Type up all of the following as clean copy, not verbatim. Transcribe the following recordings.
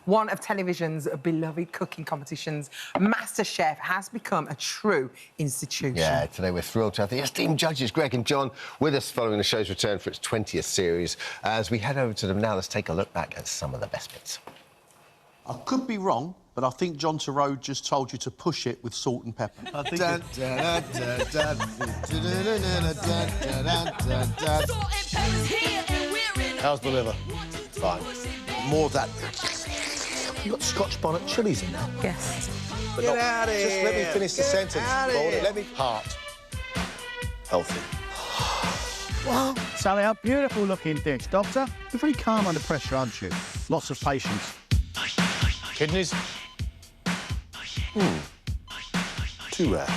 one of television's beloved cooking competitions, Masterchef, has become a true institution. Yeah, today we're thrilled to have the esteemed judges, Greg and John, with us following the show's return for its 20th series. As we head over to them now, let's take a look back at some of the best bits. I could be wrong, but I think John Torode just told you to push it with salt and pepper. I think How's the liver? Fine. More of that. You got Scotch bonnet chilies in there. Yes. But Get out of just here. let me finish the sentence. Let me... Heart. Healthy. Wow. Sally, a beautiful looking dish. Doctor, you're very calm under pressure, aren't you? Lots of patience. Kidneys? Too rare.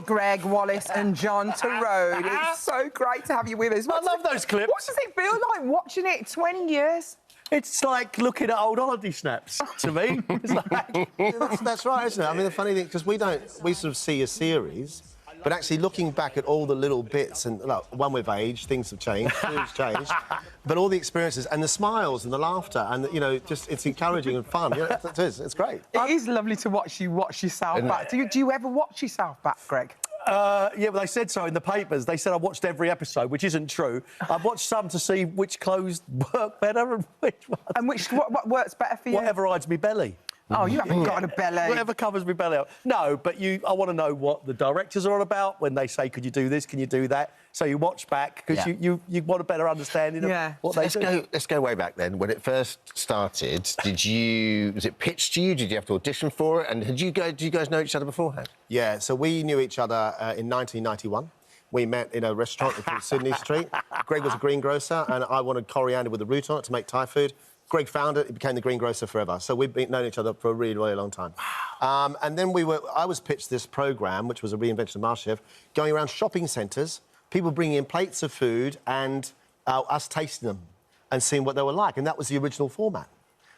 Greg, Wallace and John Torode. It's so great to have you with us. I love those clips. What does it feel like watching it 20 years? It's like looking at old holiday snaps to me. It's like... That's right, isn't it? I mean, the funny thing, because we sort of see a series, but actually looking back at all the little bits, and look, one with age, things have changed, food's changed, but all the experiences and the smiles and the laughter and, you know, just it's encouraging and fun. You know, it is, it's great. It is lovely to watch you watch yourself back. Do you ever watch yourself back, Greg? Yeah, but they said so in the papers. They said I watched every episode, which isn't true. I've watched some to see which clothes work better and which ones... And what works better for you? Whatever hides me belly. Oh, you haven't got a belly. Whatever covers me belly up. No, but I want to know what the directors are on about when they say, could you do this, can you do that? So you watch back, because you want a better understanding of what they do. Let's go way back then. When it first started, was it pitched to you? Did you have to audition for it? And did you guys know each other beforehand? Yeah, so we knew each other in 1991. We met in a restaurant in Sydney Street. Greg was a greengrocer, and I wanted coriander with a root on it to make Thai food. Greg found it, he became the greengrocer forever. So we've known each other for a really, really long time. Wow. And then I was pitched this programme, which was a reinvention of Masterchef, going around shopping centres, people bringing in plates of food and us tasting them and seeing what they were like. And that was the original format.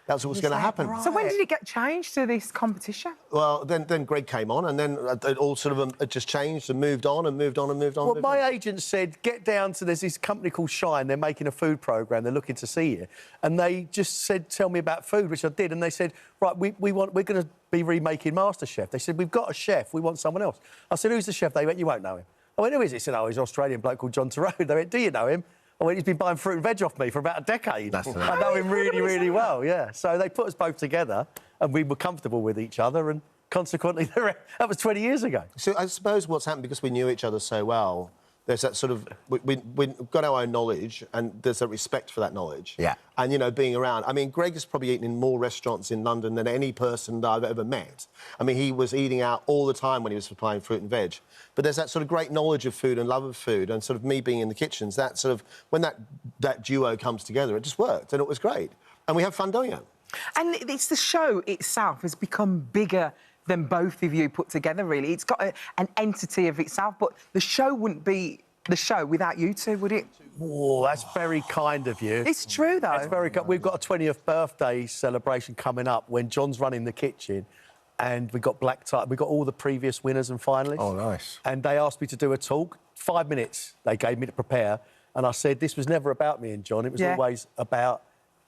That's what was going to happen. Right. So when did it get changed to this competition? Well, then Greg came on, and then it all sort of it just changed and moved on and moved on and moved on. Well, my agent said, get down to... There's this company called Shine. They're making a food programme. They're looking to see you. And they just said, tell me about food, which I did. And they said, right, we're going to be remaking MasterChef. They said, we've got a chef. We want someone else. I said, who's the chef? They went, you won't know him. I went, who is it? He said, oh, he's an Australian bloke called John Torode. They went, do you know him? I went, he's been buying fruit and veg off me for about a decade. I know him really, really well, yeah. So they put us both together and we were comfortable with each other, and consequently, that was 20 years ago. So I suppose what's happened, because we knew each other so well, there's that sort of... We've got our own knowledge, and there's a respect for that knowledge. Yeah. And, you know, being around... I mean, Greg has probably eaten in more restaurants in London than any person that I've ever met. I mean, he was eating out all the time when he was supplying fruit and veg. But there's that sort of great knowledge of food and love of food, and sort of me being in the kitchens, that sort of... When that duo comes together, it just worked, and it was great. And we have fun doing it. And it's the show itself has become bigger than both of you put together, really. It's got an entity of itself, but the show wouldn't be the show without you two, would it? Oh, that's very kind of you. It's true, though. It's very kind. We've got a 20th birthday celebration coming up when John's running the kitchen, and we've got black tie. We've got all the previous winners and finalists. Oh, nice. And they asked me to do a talk. 5 minutes they gave me to prepare, and I said, this was never about me and John. It was always about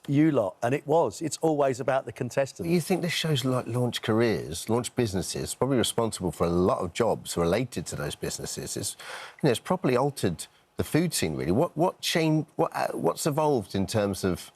you lot, and it was. It's always about the contestants. You think this show's like launched careers, launched businesses, probably responsible for a lot of jobs related to those businesses. It's properly altered the food scene, really. What changed? What's evolved in terms of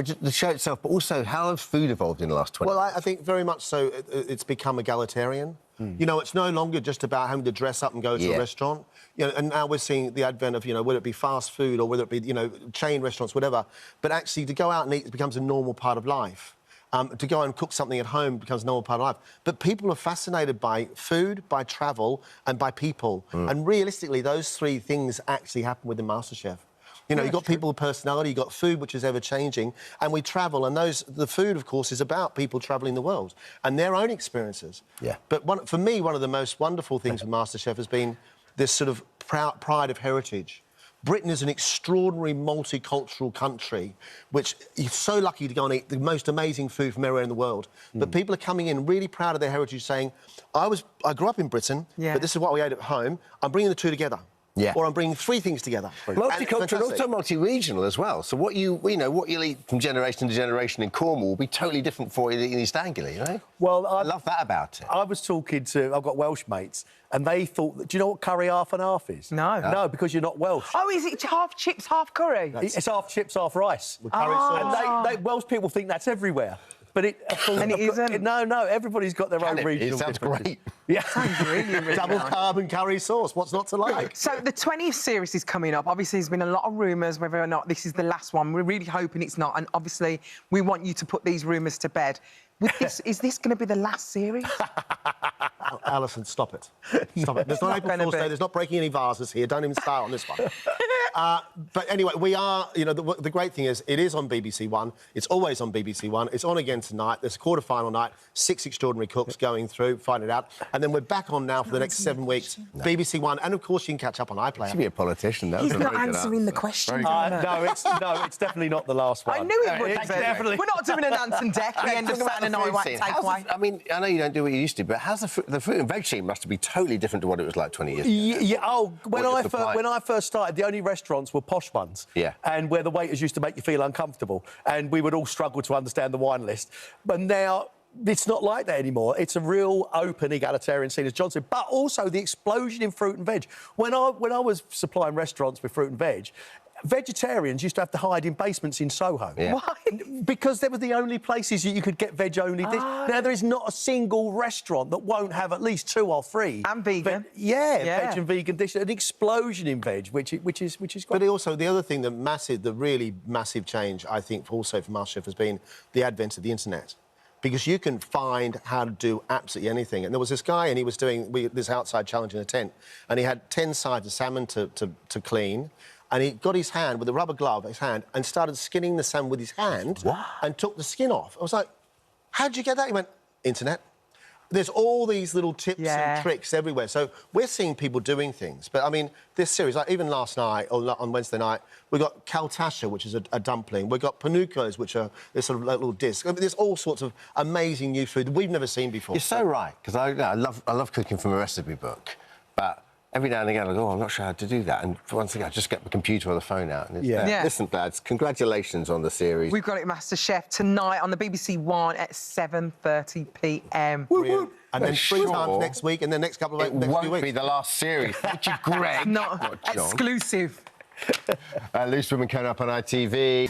just the show itself, but also how has food evolved in the last 20 years? Well, I think very much so. It's become egalitarian. You know, it's no longer just about having to dress up and go to a restaurant. You know, and now we're seeing the advent of, you know, whether it be fast food or whether it be, you know, chain restaurants, whatever. But actually, to go out and eat becomes a normal part of life. To go and cook something at home becomes a normal part of life. But people are fascinated by food, by travel, and by people. And realistically, those three things actually happen within MasterChef. You know, you've got people with personality, you've got food, which is ever-changing, and we travel, and the food, of course, is about people travelling the world and their own experiences. Yeah. But for me, one of the most wonderful things with MasterChef has been this sort of pride of heritage. Britain is an extraordinary multicultural country, which you're so lucky to go and eat the most amazing food from everywhere in the world. But people are coming in really proud of their heritage, saying, I grew up in Britain, but this is what we ate at home. I'm bringing the two together. Yeah. or I'm bringing 3 things together. Multicultural and Fantastic. also multi-regional as well. So what what you'll eat from generation to generation in Cornwall will be totally different for you in East Anglia, you know? Well, I love that about it. I was talking to... I've got Welsh mates, and they thought... Do you know what curry half and half is? No. No, because you're not Welsh. Oh, is it half chips, half curry? It's half chips, half rice. With curry sauce. And Welsh people think that's everywhere. But it... And it isn't? No, everybody's got their own regional It sounds differences. great. Yeah. Really Double nice. carb and curry sauce. What's not to like? So the 20th series is coming up. Obviously, there's been a lot of rumours whether or not this is the last one. We're really hoping it's not. And obviously, we want you to put these rumours to bed. With this, is this going to be the last series? Alison, stop it. Stop it. There's not April gonna Fool's be. Day. There's not breaking any vases here. Don't even start on this one. But anyway, we are, you know, the great thing is it is on BBC One. It's always on BBC One. It's on again tonight. There's a quarter-final night, 6 extraordinary cooks going through, find it out. And then we're back on now for the next 7 weeks. BBC One. And, of course, you can catch up on iPlayer. To be a politician, that He's was a not very good answering the answer. question. Very good. No, it's definitely not the last one. I knew it would It's be. definitely... We're not doing an ant and deck at the end of Talking about Saturday the Night food White scene, how's Takeaway. I mean, I know you don't do what you used to, but how's the fruit and veg scene must be totally different to what it was like 20 years ago? Yeah, oh, when What I first started, the only restaurants were posh ones. Yeah. And where the waiters used to make you feel uncomfortable. And we would all struggle to understand the wine list. But now... It's not like that anymore. It's a real open, egalitarian scene, as John said, but also the explosion in fruit and veg. When I was supplying restaurants with fruit and veg, vegetarians used to have to hide in basements in Soho. Yeah. Why? Because they were the only places that you could get veg-only dish. Now, there is not a single restaurant that won't have at least 2 or 3. And vegan. Veg and vegan dishes. An explosion in veg, which is great. But also, the other thing, the really massive change, I think, also for MasterChef has been the advent of the internet. Because you can find how to do absolutely anything. And there was this guy, and he was doing this outside challenge in a tent, and he had 10 sides of salmon to clean, and he got his hand, with a rubber glove, his hand, and started skinning the salmon with his hand and took the skin off. I was like, how'd you get that? He went, internet. There's all these little tips and tricks everywhere. So we're seeing people doing things. But, I mean, this series, like even last night, or on Wednesday night, we got kaltasha, which is a dumpling. We've got panukkos, which are this sort of little disc. I mean, there's all sorts of amazing new food that we've never seen before. You're so right, because I love cooking from a recipe book, but every now and again I go, I'm not sure how to do that. And once again, I just get the computer or the phone out. And it's there. Yeah. Listen, lads, congratulations on the series. We've got it Masterchef tonight on the BBC One at 7:30 p.m. Brilliant. And then Sure. 3 times next week, and then next couple of It next few won't weeks. be the last series. Thank you, Greg. Not John. exclusive. Loose Women coming up on ITV.